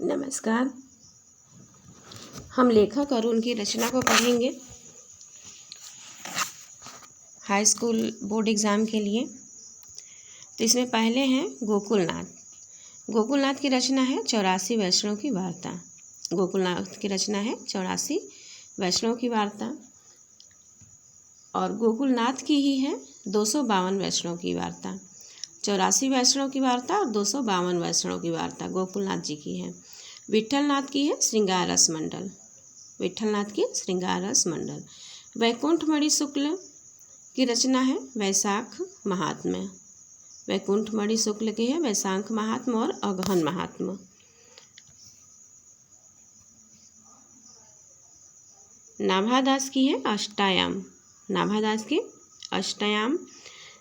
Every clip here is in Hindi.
नमस्कार। हम लेखक और उनकी रचना को पढ़ेंगे हाई स्कूल बोर्ड एग्ज़ाम के लिए। तो इसमें पहले हैं गोकुलनाथ। गोकुलनाथ की रचना है 84 वैष्णव की वार्ता। गोकुलनाथ की रचना है 84 वैष्णव की वार्ता। और गोकुलनाथ की ही है 252 वैष्णव की वार्ता। 84 वैष्णव की वार्ता और 252 वैष्णव की वार्ता गोकुलनाथ जी की है। विट्ठलनाथ की है श्रृंगार रस मंडल। विट्ठलनाथ की श्रृंगार रस मंडल। वैकुंठमणि शुक्ल की रचना है वैशाख महात्म्य। वैकुंठमणि शुक्ल की है वैशाख महात्म्य और अगहन महात्म्य। नाभादास की है अष्टायाम। नाभादास की अष्टायाम।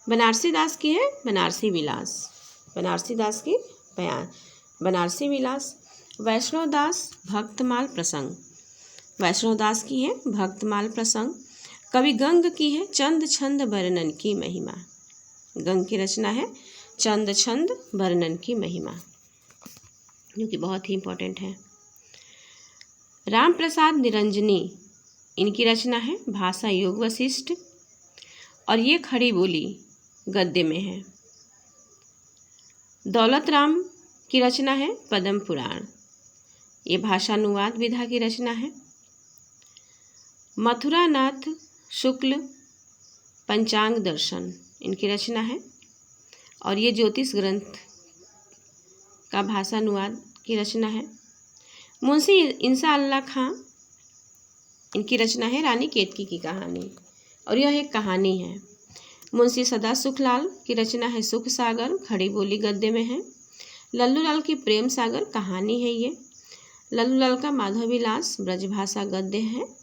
बनारसी दास की है बनारसी विलास। बनारसी दास की बनारसी विलास। वैष्णव दास भक्तमाल प्रसंग। वैष्णव दास की है भक्तमाल प्रसंग। कवि गंग की है चंद छंद वर्णन की महिमा। गंग की रचना है चंद छंद वर्णन की महिमा, जो कि बहुत ही इम्पोर्टेंट है। राम प्रसाद निरंजनी, इनकी रचना है भाषा योग वशिष्ठ और ये खड़ी बोली गद्य में है। दौलत राम की रचना है पद्म पुराण। ये भाषानुवाद विधा की रचना है। मथुरानाथ शुक्ल पंचांग दर्शन, इनकी रचना है और ये ज्योतिष ग्रंथ का भाषानुवाद की रचना है। मुंशी इंसा अल्लाह खां, इनकी रचना है रानी केतकी की कहानी और यह एक कहानी है। मुंशी सदा सुखलाल की रचना है सुख सागर, खड़ी बोली गद्य में है। लल्लू लाल की प्रेम सागर कहानी है ये। लल्लू लाल का माधव विलास ब्रजभाषा गद्य है।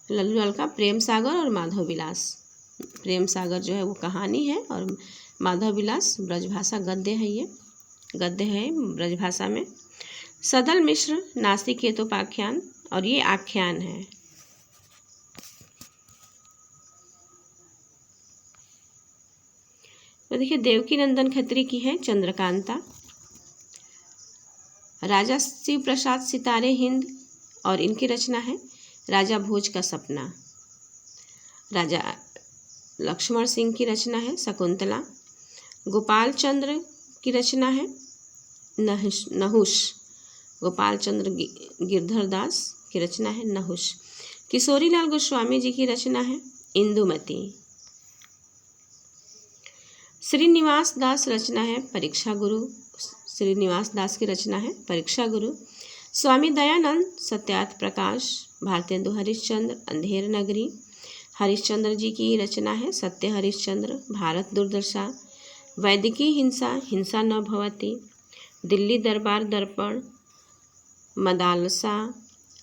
लल्लू लाल का प्रेम सागर और माधव विलास, प्रेम सागर जो है वो कहानी है और माधव विलास ब्रजभाषा गद्य है। ये गद्य है ब्रजभाषा में। सदल मिश्र नासिकेतोपाख्यान और ये आख्यान है। तो देखिए देवकी नंदन खत्री की है चंद्रकांता। राजा शिव प्रसाद सितारे हिंद और इनकी रचना है राजा भोज का सपना। राजा लक्ष्मण सिंह की रचना है शकुंतला। गोपाल चंद्र की रचना है नहुष। गोपाल चंद्र गिरधर दास की रचना है नहुष। किशोरी लाल गोस्वामी जी की रचना है इंदुमती। श्रीनिवास दास रचना है परीक्षा गुरु। श्रीनिवास दास की रचना है परीक्षा गुरु। स्वामी दयानंद सत्यार्थ प्रकाश। भारतेंदु हरिश्चंद्र अंधेर नगरी। हरिश्चंद्र जी की रचना है सत्य हरिश्चंद्र। भारत दुर्दशा। वैदिकी हिंसा, हिंसा न भवति। दिल्ली दरबार दर्पण। मदालसा,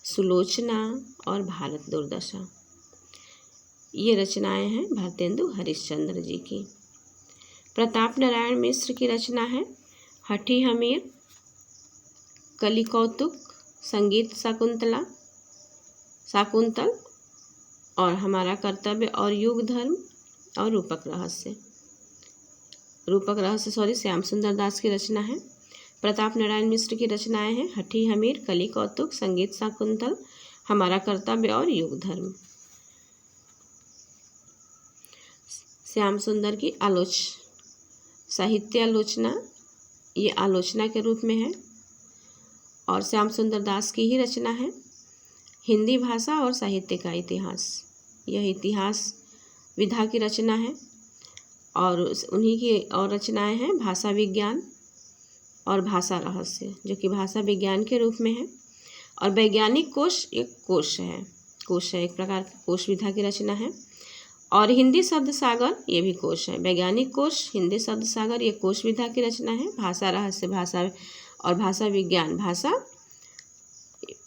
सुलोचना और भारत दुर्दशा। ये रचनाएं हैं भारतेंदु हरिश्चंद्र जी की। प्रताप नारायण मिश्र की रचना है हठी हमीर, कलि कौतुक, संगीत शाकुंतल और हमारा कर्तव्य और युग धर्म और रूपक रहस्य। श्याम सुंदर दास की रचना है। प्रताप नारायण मिश्र की रचनाएं हैं हठी हमीर, कलि कौतुक, संगीत शाकुंतल, हमारा कर्तव्य और युग धर्म। श्याम सुंदर की साहित्य आलोचना, ये आलोचना के रूप में है। और श्याम सुंदर दास की ही रचना है हिंदी भाषा और साहित्य का इतिहास। यह इतिहास विधा की रचना है और उन्हीं की और रचनाएं हैं भाषा विज्ञान और भाषा रहस्य, जो कि भाषा विज्ञान के रूप में है। और वैज्ञानिक कोश एक कोश है एक प्रकार कोश विधा की रचना है। और हिंदी शब्द सागर ये भी कोश है। वैज्ञानिक कोश, हिंदी शब्द सागर, ये कोश विधा की रचना है। भाषा रहस्य, भाषा और भाषा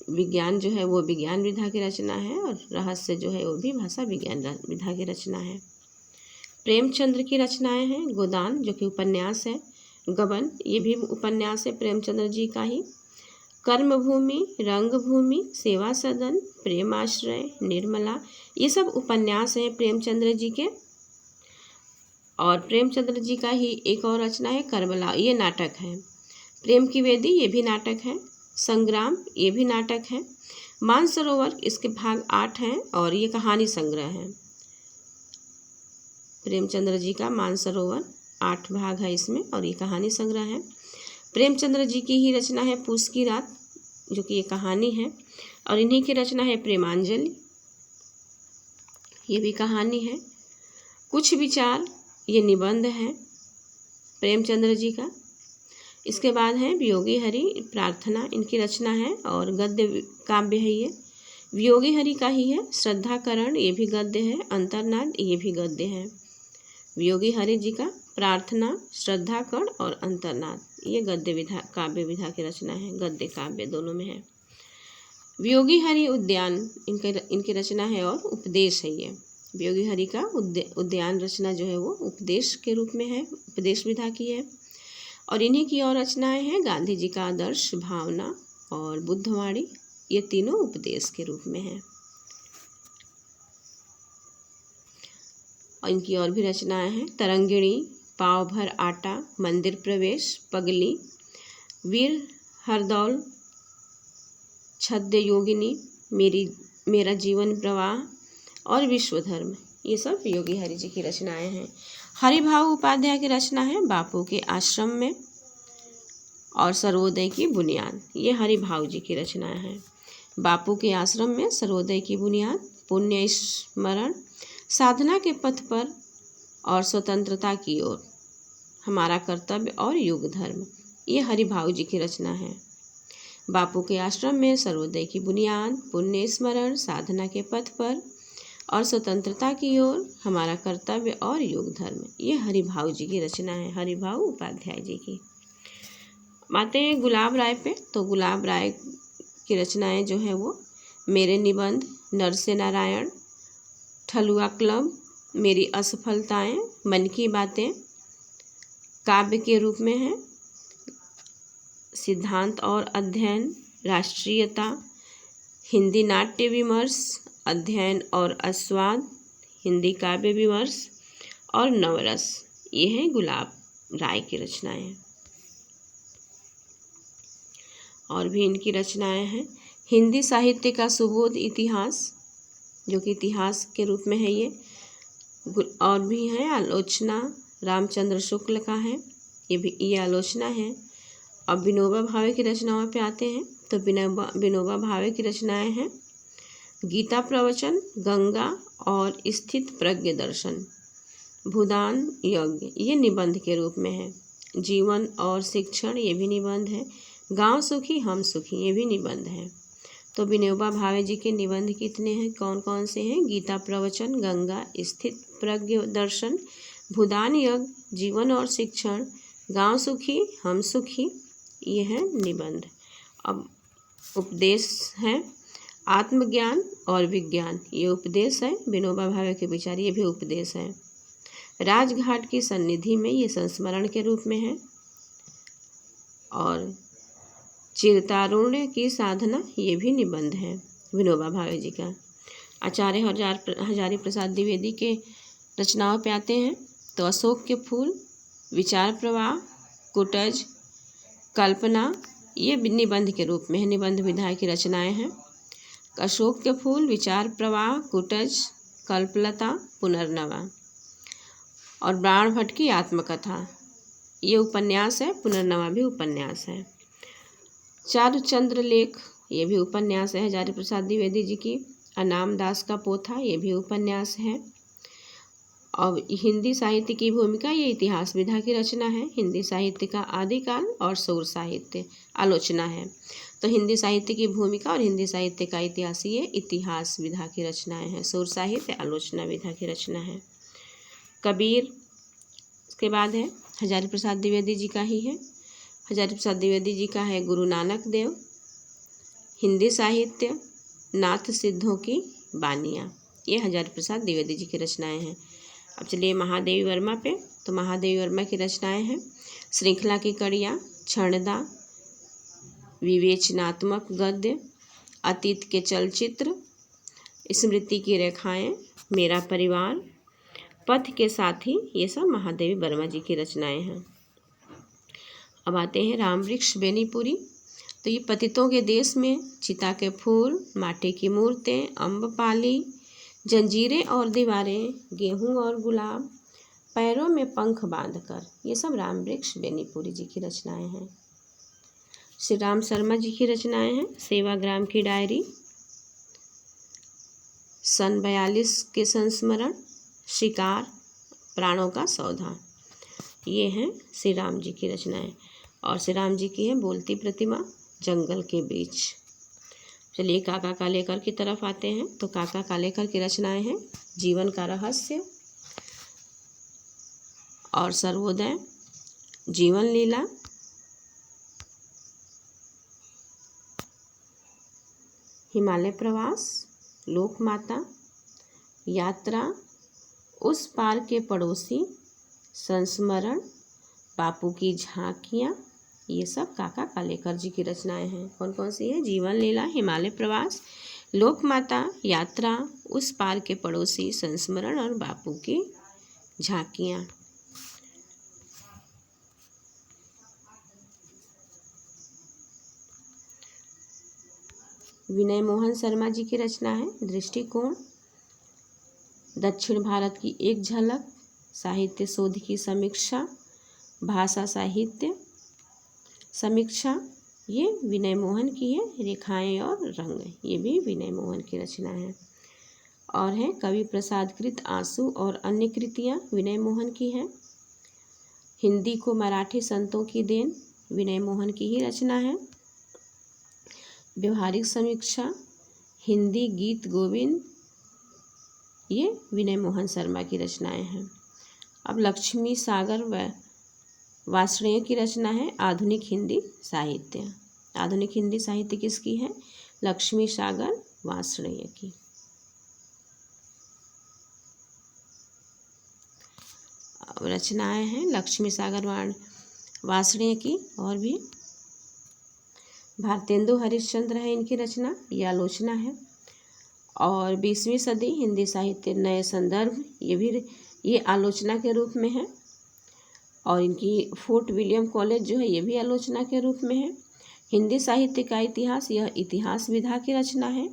विज्ञान जो है वो विज्ञान विधा की रचना है और रहस्य जो है वो भी भाषा विज्ञान विधा की रचना है। प्रेमचंद्र की रचनाएं हैं गोदान, जो कि उपन्यास है। गबन, ये भी उपन्यास है प्रेमचंद्र जी का ही। कर्मभूमि, रंगभूमि, सेवा सदन, प्रेमाश्रय, निर्मला, ये सब उपन्यास हैं प्रेमचंद्र जी के। और प्रेमचंद्र जी का ही एक और रचना है करबला, ये नाटक है। प्रेम की वेदी ये भी नाटक है। संग्राम ये भी नाटक है। मानसरोवर इसके भाग 8 हैं और ये कहानी संग्रह है। प्रेमचंद्र जी का मानसरोवर 8 भाग है इसमें और ये कहानी संग्रह है। प्रेमचंद्र जी की ही रचना है पूस की रात, जो कि ये कहानी है, और इन्हीं की रचना है प्रेमांजलि, ये भी कहानी है। कुछ विचार ये निबंध है प्रेमचंद्र जी का। इसके बाद है वियोगी हरि प्रार्थना, इनकी रचना है और गद्य काव्य है ये। वियोगी हरि का ही है। श्रद्धाकरण ये भी गद्य है। अंतर्नाद ये भी गद्य है। वियोगी हरि जी का प्रार्थना, श्रद्धाकरण और अंतर्नाद ये गद्य विधा काव्य विधा की रचना है। गद्य काव्य दोनों में है। वियोगी हरि उद्यान इनकी रचना है और उपदेश है ये। वियोगी हरि का उद्यान रचना जो है वो उपदेश के रूप में है, उपदेश विधा की है। और इन्हीं की और रचनाएं हैं गांधी जी का आदर्श, भावना और बुद्धवाणी, ये तीनों उपदेश के रूप में हैं। और इनकी और भी रचनाएं हैं तरंगिणी, पाव भर आटा, मंदिर प्रवेश, पगली, वीर हरदौल, छद्य योगिनी, मेरा जीवन प्रवाह और विश्व धर्म, ये सब वियोगी हरि जी की रचनाएं हैं। हरिभाव उपाध्याय की रचना है बापू के आश्रम में और सर्वोदय की बुनियाद, ये हरिभाव जी की रचनाएं हैं। बापू के आश्रम में सर्वोदय की बुनियाद, पुण्य स्मरण, साधना के पथ पर और स्वतंत्रता की ओर, हमारा कर्तव्य और युग धर्म, ये हरिभाव जी की रचना है। बापू के आश्रम में सर्वोदय की बुनियाद, पुण्य स्मरण, साधना के पथ पर और स्वतंत्रता की ओर, हमारा कर्तव्य और युग धर्म, ये हरिभाव जी की रचना है, हरिभाव उपाध्याय जी की। आते हैं गुलाब राय पे, तो गुलाब राय की रचनाएं जो है वो मेरे निबंध, नरसे नारायण, ठलुआ क्लब, मेरी असफलताएं, मन की बातें काव्य के रूप में है। सिद्धांत और अध्ययन, राष्ट्रीयता, हिंदी नाट्य विमर्श, अध्ययन और आस्वाद, हिंदी काव्य विमर्श और नवरस, ये हैं गुलाब राय की रचनाएं। और भी इनकी रचनाएं हैं हिंदी साहित्य का सुबोध इतिहास, जो कि इतिहास के रूप में है ये। और भी है आलोचना, रामचंद्र शुक्ल का है, ये आलोचना है। अब विनोबा भावे की रचनाओं पे आते हैं, तो विनोबा भावे की रचनाएं हैं गीता प्रवचन, गंगा और स्थित प्रज्ञ दर्शन, भूदान यज्ञ, ये निबंध के रूप में है। जीवन और शिक्षण, ये भी निबंध है। गांव सुखी हम सुखी, ये भी निबंध है। तो विनोबा भावे जी के निबंध कितने हैं, कौन कौन से हैं? गीता प्रवचन, गंगा, स्थित प्रज्ञ दर्शन, भूदान यज्ञ, जीवन और शिक्षण, गांव सुखी हम सुखी, ये है निबंध। अब उपदेश है आत्मज्ञान और विज्ञान, ये उपदेश है। विनोबा भावे के विचार, ये भी उपदेश है। राजघाट की सन्निधि में, ये संस्मरण के रूप में है। और चिरतारुण्य की साधना, ये भी निबंध है विनोबा भावे जी का। आचार्य हजारी प्रसाद द्विवेदी के रचनाओं पे आते हैं, तो अशोक के फूल, विचार प्रवाह, कुटज, कल्पना, ये निबंध के रूप में है, निबंध विधा की रचनाएं हैं। अशोक के फूल, विचार प्रवाह, कुटज, कल्पलता, पुनर्नवा। और प्राण भट्ट की आत्मकथा, ये उपन्यास है। पुनर्नवा भी उपन्यास है। चारुचंद्र लेख, ये भी उपन्यास है हजारी प्रसाद द्विवेदी जी की। अनाम दास का पोथा, ये भी उपन्यास है। और हिंदी साहित्य की भूमिका, ये इतिहास विधा की रचना है। हिंदी साहित्य का आदिकाल और सौर साहित्य, आलोचना है। तो हिंदी साहित्य की भूमिका और हिंदी साहित्य का इतिहास, ये इतिहास विधा की रचनाएं हैं। सौर साहित्य आलोचना विधा की रचना है। कबीर, उसके बाद है हजारी प्रसाद द्विवेदी जी का ही है। हजारी प्रसाद द्विवेदी जी का है गुरु नानक देव। हिंदी साहित्य, नाथ सिद्धों की बानियाँ, ये हजारी प्रसाद द्विवेदी जी की रचनाएं हैं। अब चलिए महादेवी वर्मा पे, तो महादेवी वर्मा की रचनाएं हैं श्रृंखला की कड़ियाँ, क्षणदा, विवेचनात्मक गद्य, अतीत के चलचित्र, स्मृति की रेखाएं, मेरा परिवार, पथ के साथी, ये सब महादेवी वर्मा जी की रचनाएं हैं। अब आते हैं राम वृक्ष बेनीपुरी। तो ये पतितों के देश में चिता के फूल, माटी की मूर्तें, अम्बपाली, जंजीरें और दीवारें, गेहूं और गुलाब, पैरों में पंख बांधकर, ये सब राम वृक्ष बेनीपुरी जी की रचनाएं हैं। श्री राम शर्मा जी की रचनाएं हैं। सेवाग्राम की डायरी, सन 42 के संस्मरण, शिकार, प्राणों का सौदा, ये हैं श्री राम जी की रचनाएं। और श्री राम जी की है बोलती प्रतिमा, जंगल के बीच। चलिए काका कालेकर की तरफ आते हैं। तो काका कालेकर की रचनाएं हैं जीवन का रहस्य और सर्वोदय, जीवन लीला, हिमालय प्रवास, लोकमाता, यात्रा, उस पार के पड़ोसी, संस्मरण, बापू की झांकियाँ, ये सब काका कालेकर जी की रचनाएं हैं। कौन कौन सी है? जीवन लीला, हिमालय प्रवास, लोकमाता, यात्रा, उस पार के पड़ोसी, संस्मरण और बापू की झांकियाँ। विनय मोहन शर्मा जी की रचना है दृष्टिकोण, दक्षिण भारत की एक झलक, साहित्य शोध की समीक्षा, भाषा साहित्य समीक्षा, ये विनय मोहन की है। रेखाएं और रंग, ये भी विनय मोहन की रचना है। और है कवि प्रसाद कृत आंसू और अन्य कृतियाँ, विनय मोहन की है। हिंदी को मराठी संतों की देन, विनय मोहन की ही रचना है। व्यवहारिक समीक्षा, हिंदी गीत गोविंद, ये विनय मोहन शर्मा की रचनाएं हैं। अब लक्ष्मी सागर व वार्ष्णेय की रचना है आधुनिक हिंदी साहित्य। आधुनिक हिंदी साहित्य किसकी है? लक्ष्मी सागर वार्ष्णेय की। अब रचनाएं हैं लक्ष्मी सागर वार्ष्णेय की और भी। भारतेंदु हरिश्चंद्र है इनकी रचना, ये आलोचना है। और 20वीं सदी हिंदी साहित्य नए संदर्भ, ये आलोचना के रूप में है। और इनकी फोर्ट विलियम कॉलेज जो है ये भी आलोचना के रूप में है। हिंदी साहित्य का इतिहास, यह इतिहास विधा की रचना है।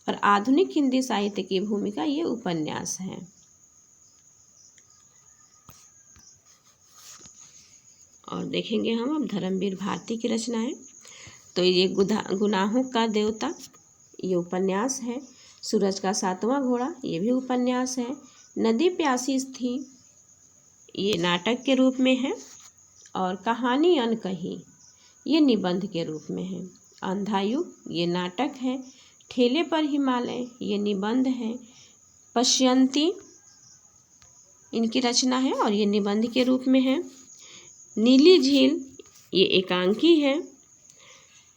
और आधुनिक हिंदी साहित्य की भूमिका, ये उपन्यास है। और देखेंगे हम अब धर्मवीर भारती की रचनाएं। तो ये गुनाहों का देवता, ये उपन्यास है। सूरज का सातवां घोड़ा, ये भी उपन्यास है। नदी प्यासी थी, ये नाटक के रूप में है। और कहानी अनकही, ये निबंध के रूप में है। अंधायुग, ये नाटक है। ठेले पर हिमालय, ये निबंध है। पश्यंती इनकी रचना है और ये निबंध के रूप में है। नीली झील, ये एकांकी है।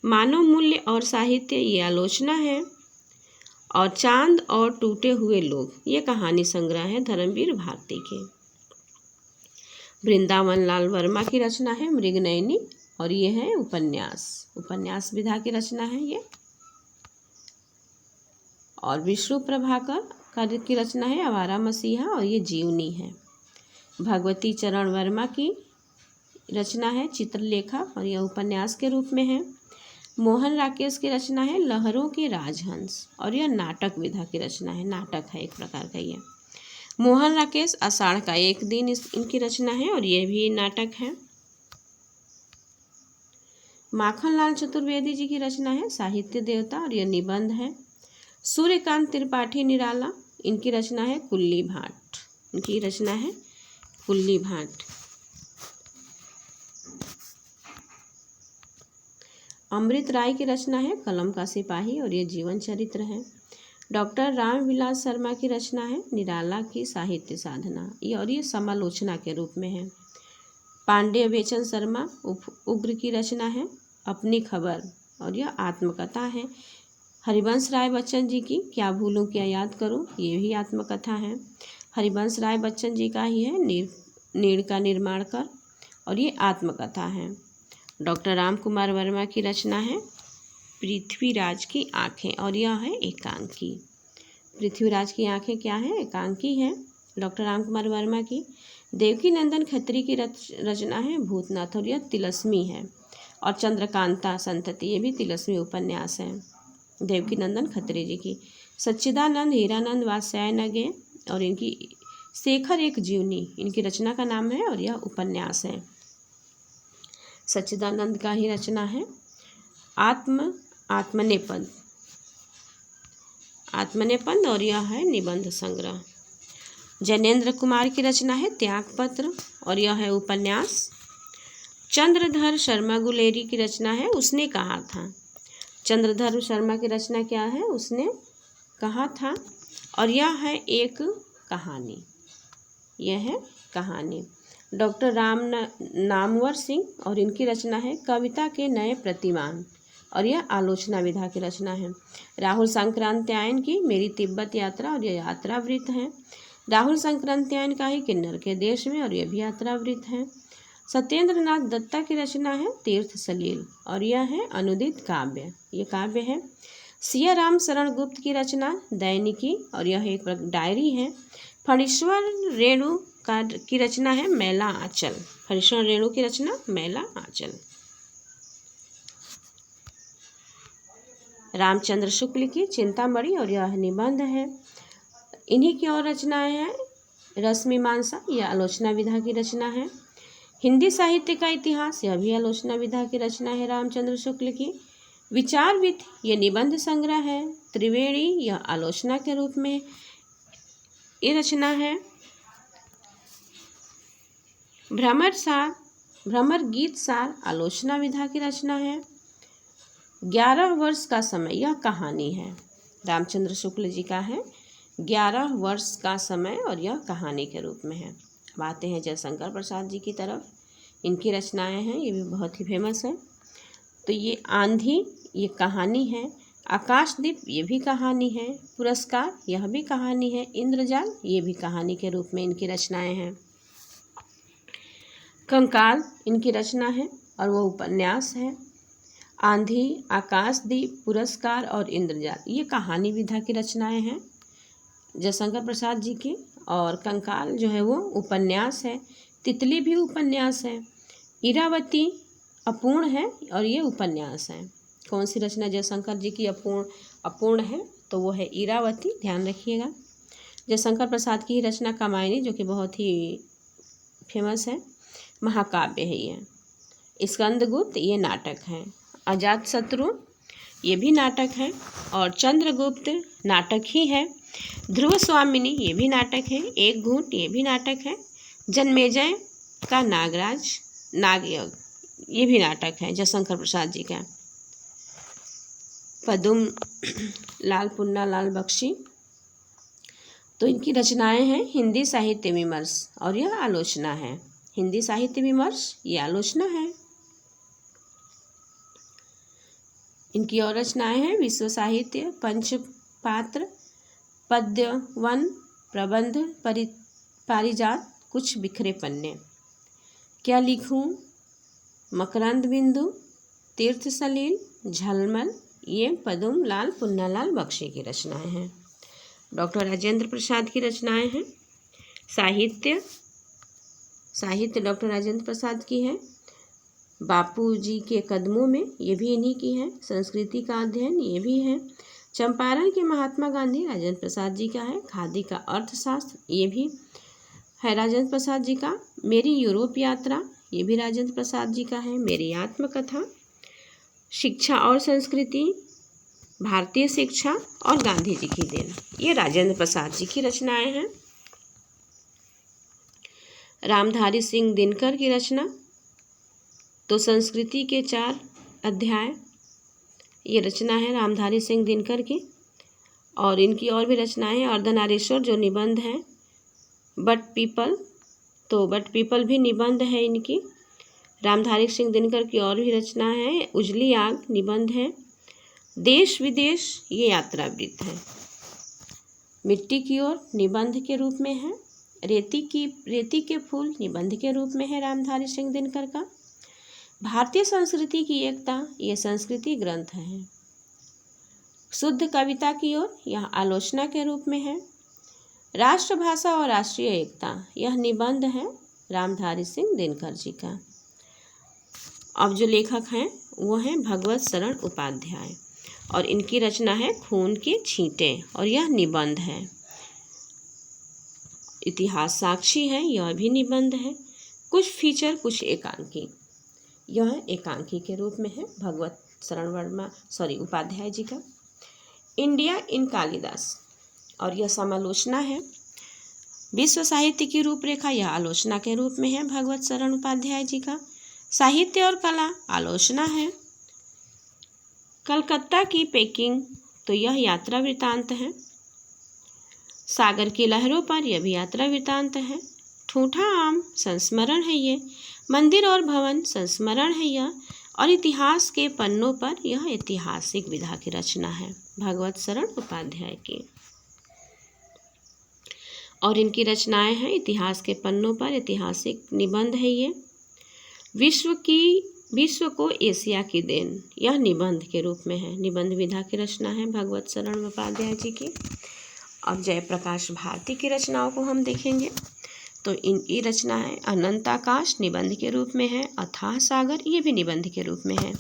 मानव मूल्य और साहित्य, ये आलोचना है। और चांद और टूटे हुए लोग, ये कहानी संग्रह है धर्मवीर भारती के। वृंदावन लाल वर्मा की रचना है मृगनयनी, और ये है उपन्यास विधा की रचना है ये। और विष्णु प्रभाकर की रचना है आवारा मसीहा, और ये जीवनी है। भगवती चरण वर्मा की रचना है चित्रलेखा, और यह उपन्यास के रूप में है। मोहन राकेश की रचना है लहरों के राजहंस, और यह नाटक विधा की रचना है। नाटक है एक प्रकार का ये। मोहन राकेश आषाढ़ का एक दिन इनकी रचना है, और यह भी नाटक है। माखनलाल चतुर्वेदी जी की रचना है साहित्य देवता, और यह निबंध है। सूर्यकांत त्रिपाठी निराला, इनकी रचना है कुल्ली भाट। इनकी रचना है कुल्ली भाट। अमृत राय की रचना है कलम का सिपाही, और ये जीवन चरित्र है। डॉक्टर रामविलास शर्मा की रचना है निराला की साहित्य साधना, ये समालोचना के रूप में है। पांडे बेचन शर्मा उग्र की रचना है अपनी खबर, और यह आत्मकथा है। हरिवंश राय बच्चन जी की क्या भूलूं क्या याद करूं, ये भी आत्मकथा है। हरिवंश राय बच्चन जी का ही है नीड़ का निर्माण कर, और ये आत्मकथा है। डॉक्टर राम कुमार वर्मा की रचना है पृथ्वीराज की आँखें, और यह है एकांकी। पृथ्वीराज की आँखें क्या है? एकांकी है डॉक्टर राम कुमार वर्मा की। देवकी नंदन खत्री की रचना है भूतनाथ और यह तिलस्मी है। और चंद्रकांता संतति ये भी तिलस्मी उपन्यास है देवकी नंदन खत्री जी की। सच्चिदानंद हीरानंद वात्स्यायन नगे और इनकी शेखर एक जीवनी इनकी रचना का नाम है और यह उपन्यास है। सच्चिदानंद का ही रचना है आत्मनेपद और यह है निबंध संग्रह। जैनेन्द्र कुमार की रचना है त्यागपत्र और यह है उपन्यास। चंद्रधर शर्मा गुलेरी की रचना है उसने कहा था। चंद्रधर शर्मा की रचना क्या है? उसने कहा था और यह है एक कहानी। यह है कहानी। डॉक्टर नामवर सिंह और इनकी रचना है कविता के नए प्रतिमान और यह आलोचना विधा की रचना है। राहुल संक्रांत्यायन की मेरी तिब्बत यात्रा और यह यात्रावृत्त है। राहुल संक्रांत्यायन का ही किन्नर के देश में और यह भी यात्रावृत्त है। सत्येंद्र नाथ दत्ता की रचना है तीर्थ सलील और यह है अनुदित काव्य, ये काव्य है। सिया राम शरण गुप्त की रचना दैनिकी और यह एक डायरी है। फणीश्वर रेणु की रचना है मैला आंचल। फणीश्वर रेणु की रचना मैला आंचल। रामचंद्र शुक्ल की चिंतामणि और यह निबंध है। इन्हीं की और रचनाएं हैं रसमीमांसा, यह आलोचना विधा की रचना है। हिंदी साहित्य का इतिहास, यह भी आलोचना विधा की रचना है रामचंद्र शुक्ल की। विचारविद, यह निबंध संग्रह है। त्रिवेणी, यह आलोचना के रूप में ये रचना है। भ्रमर गीत सार आलोचना विधा की रचना है। 11 वर्ष का समय, यह कहानी है। रामचंद्र शुक्ल जी का है 11 वर्ष का समय और यह कहानी के रूप में है। अब आते हैं जयशंकर प्रसाद जी की तरफ। इनकी रचनाएं हैं, ये भी बहुत ही फेमस है। तो ये आंधी, ये कहानी है। आकाशदीप, ये भी कहानी है। पुरस्कार, यह भी कहानी है। इंद्रजाल, ये भी कहानी के रूप में इनकी रचनाएं हैं। कंकाल इनकी रचना है और वह उपन्यास है। आंधी, आकाशदीप, पुरस्कार और इंद्रजाल, ये कहानी विधा की रचनाएं हैं जयशंकर प्रसाद जी की। और कंकाल जो है वो उपन्यास है। तितली भी उपन्यास है। इरावती अपूर्ण है और ये उपन्यास है। कौन सी रचना जयशंकर जी की अपूर्ण है? तो वो है इरावती, ध्यान रखिएगा। जयशंकर प्रसाद की रचना कामायनी, जो कि बहुत ही फेमस है, महाकाव्य है ये। स्कंदगुप्त, ये नाटक है। अजातशत्रु, ये भी नाटक है। और चंद्रगुप्त नाटक ही है। ध्रुव स्वामिनी, ये भी नाटक है। एक घूंट, ये भी नाटक है। जन्मेजय का नागयज्ञ, ये भी नाटक है जयशंकर प्रसाद जी का। पदुम लाल पुन्नालाल बख्शी, तो इनकी रचनाएं हैं हिंदी साहित्य विमर्श और यह आलोचना है। हिंदी साहित्य विमर्श, ये आलोचना है। इनकी और रचनाएं हैं विश्व साहित्य, पंचपात्र, पद्य वन, प्रबंध, पारिजात, कुछ बिखरे पन्ने, क्या लिखूं, मकरंद बिंदु, तीर्थ सलील, झलमल, ये पदुम लाल पुन्नालाल बख्शी की रचनाएं हैं। डॉक्टर राजेंद्र प्रसाद की रचनाएं हैं। साहित्य डॉक्टर राजेंद्र प्रसाद की है। बापू जी के कदमों में, ये भी इन्हीं की है। संस्कृति का अध्ययन, ये भी है। चंपारण के महात्मा गांधी, राजेंद्र प्रसाद जी का है। खादी का अर्थशास्त्र, ये भी है राजेंद्र प्रसाद जी का। मेरी यूरोप यात्रा, ये भी राजेंद्र प्रसाद जी का है। मेरी आत्मकथा, शिक्षा और संस्कृति, भारतीय शिक्षा और गांधी जी की देन, ये राजेंद्र प्रसाद जी की रचनाएं हैं। रामधारी सिंह दिनकर की रचना, तो संस्कृति के 4 अध्याय, ये रचना है रामधारी सिंह दिनकर की। और इनकी और भी रचनाएं, अर्धनारीश्वर जो निबंध है। बट पीपल, तो बट पीपल भी निबंध है इनकी। रामधारी सिंह दिनकर की और भी रचना है। उजली आग निबंध है। देश विदेश, ये यात्रावृत्त है। मिट्टी की ओर निबंध के रूप में है। रेती के फूल निबंध के रूप में है रामधारी सिंह दिनकर का। भारतीय संस्कृति की एकता, ये संस्कृति ग्रंथ है। शुद्ध कविता की ओर, यह आलोचना के रूप में है। राष्ट्रभाषा और राष्ट्रीय एकता, यह निबंध है रामधारी सिंह दिनकर जी का। अब जो लेखक हैं वो हैं भगवत शरण उपाध्याय और इनकी रचना है खून के छींटे और यह निबंध है। इतिहास साक्षी है, यह भी निबंध है। कुछ फीचर कुछ एकांकी, यह एकांकी के रूप में है भगवत शरण उपाध्याय जी का। इंडिया इन कालिदास और यह समालोचना है। विश्व साहित्य की रूपरेखा, यह आलोचना के रूप में है भगवत शरण उपाध्याय जी का। साहित्य और कला, आलोचना है। कलकत्ता की पेकिंग, तो यह यात्रा वृतांत है। सागर की लहरों पर, यह भी यात्रा वृतांत है। ठूठा आम, संस्मरण है ये। मंदिर और भवन, संस्मरण है यह। और इतिहास के पन्नों पर, यह ऐतिहासिक विधा की रचना है भगवत शरण उपाध्याय की। और इनकी रचनाएं हैं इतिहास के पन्नों पर, ऐतिहासिक निबंध है ये। विश्व को एशिया की देन, यह निबंध के रूप में है। निबंध विधा की रचना है भगवत शरण उपाध्याय जी की। अब जयप्रकाश भारती की रचनाओं को हम देखेंगे तो इनकी रचना है अनंताकाश, निबंध के रूप में है। अथाह सागर, ये भी निबंध के रूप में है।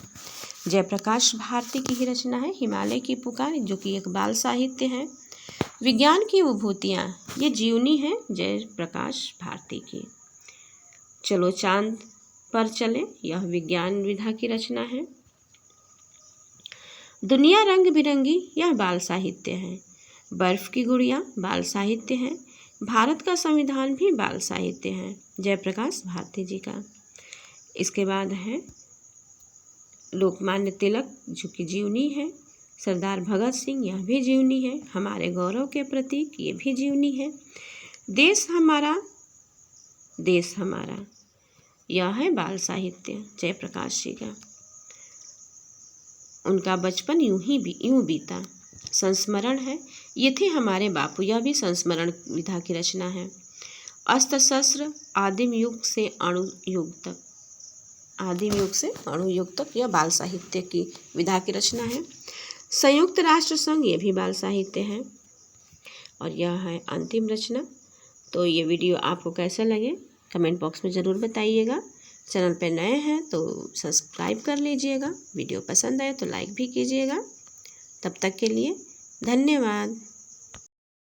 जयप्रकाश भारती की ही रचना है हिमालय की पुकार, जो कि एक बाल साहित्य है। विज्ञान की विभूतियाँ, ये जीवनी है जयप्रकाश भारती की। चलो चांद पर चले, यह विज्ञान विधा की रचना है। दुनिया रंग बिरंगी, यह बाल साहित्य है। बर्फ की गुड़िया, बाल साहित्य है। भारत का संविधान भी बाल साहित्य है जयप्रकाश भारती जी का। इसके बाद है लोकमान्य तिलक, जो कि जीवनी है। सरदार भगत सिंह, यह भी जीवनी है। हमारे गौरव के प्रतीक, ये भी जीवनी है। देश हमारा, देश हमारा, यह है बाल साहित्य जयप्रकाश जी का। उनका बचपन यूं बीता, संस्मरण है। ये थे हमारे बापू, यह भी संस्मरण विधा की रचना है। अस्त्र शस्त्र, आदिम युग से अणु युग तक, आदिम युग से अणु युग तक, यह बाल साहित्य की विधा की रचना है। संयुक्त राष्ट्र संघ, ये भी बाल साहित्य है। और यह है अंतिम रचना। तो ये वीडियो आपको कैसा लगे कमेंट बॉक्स में ज़रूर बताइएगा। चैनल पर नए हैं तो सब्सक्राइब कर लीजिएगा। वीडियो पसंद आए तो लाइक भी कीजिएगा। तब तक के लिए धन्यवाद।